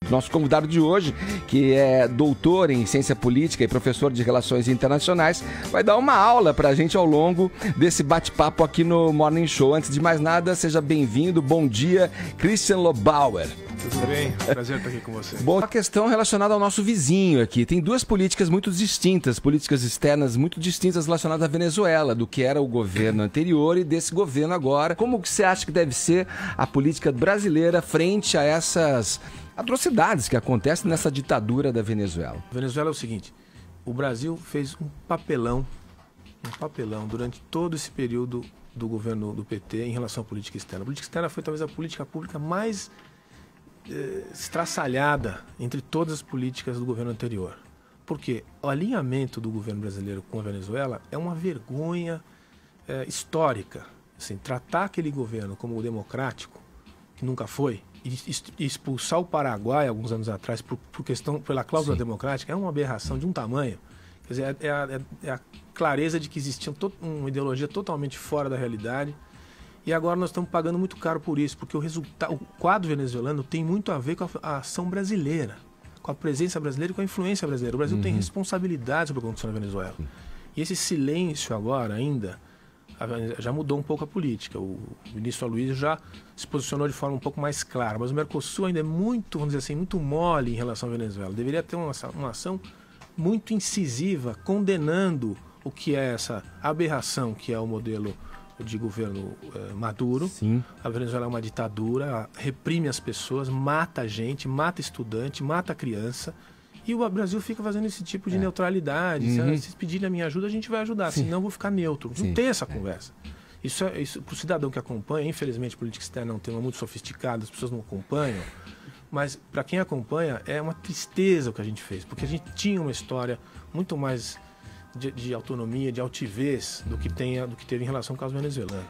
Nosso convidado de hoje, que é doutor em ciência política e professor de relações internacionais, vai dar uma aula pra gente ao longo desse bate-papo aqui no Morning Show. Antes de mais nada, seja bem-vindo. Bom dia, Christian Lobauer. Tudo bem? Prazer estar aqui com você. Bom, a questão relacionada ao nosso vizinho aqui. Tem duas políticas muito distintas, políticas externas muito distintas relacionadas à Venezuela, do que era o governo anterior e desse governo agora. Como que você acha que deve ser a política brasileira frente a essas atrocidades que acontecem nessa ditadura da Venezuela? Venezuela é o seguinte, o Brasil fez um papelão durante todo esse período do governo do PT em relação à política externa. A política externa foi talvez a política pública mais estraçalhada entre todas as políticas do governo anterior. Porque o alinhamento do governo brasileiro com a Venezuela é uma vergonha histórica. Assim, tratar aquele governo como democrático, que nunca foi, e expulsar o Paraguai alguns anos atrás pela cláusula democrática é uma aberração de um tamanho. Quer dizer, é a clareza de que existia uma ideologia totalmente fora da realidade. E agora nós estamos pagando muito caro por isso, porque o quadro venezuelano tem muito a ver com a ação brasileira, com a presença brasileira e com a influência brasileira. O Brasil tem responsabilidade sobre o que aconteceu na Venezuela. E esse silêncio agora ainda já mudou um pouco a política. O ministro Aloysio já se posicionou de forma um pouco mais clara, mas o Mercosul ainda é muito, vamos dizer assim, muito mole em relação à Venezuela. Deveria ter uma ação muito incisiva, condenando o que é essa aberração que é o modelo de governo Maduro. Sim. A Venezuela é uma ditadura, reprime as pessoas, mata gente, mata estudante, mata criança. E o Brasil fica fazendo esse tipo de neutralidade. Se vocês pedirem a minha ajuda, a gente vai ajudar. Senão eu vou ficar neutro. Não tem essa conversa. Isso para o cidadão que acompanha, infelizmente, política externa é um tema muito sofisticado, as pessoas não acompanham. Mas para quem acompanha, é uma tristeza o que a gente fez. Porque a gente tinha uma história muito mais de autonomia, de altivez do que teve em relação ao caso venezuelano.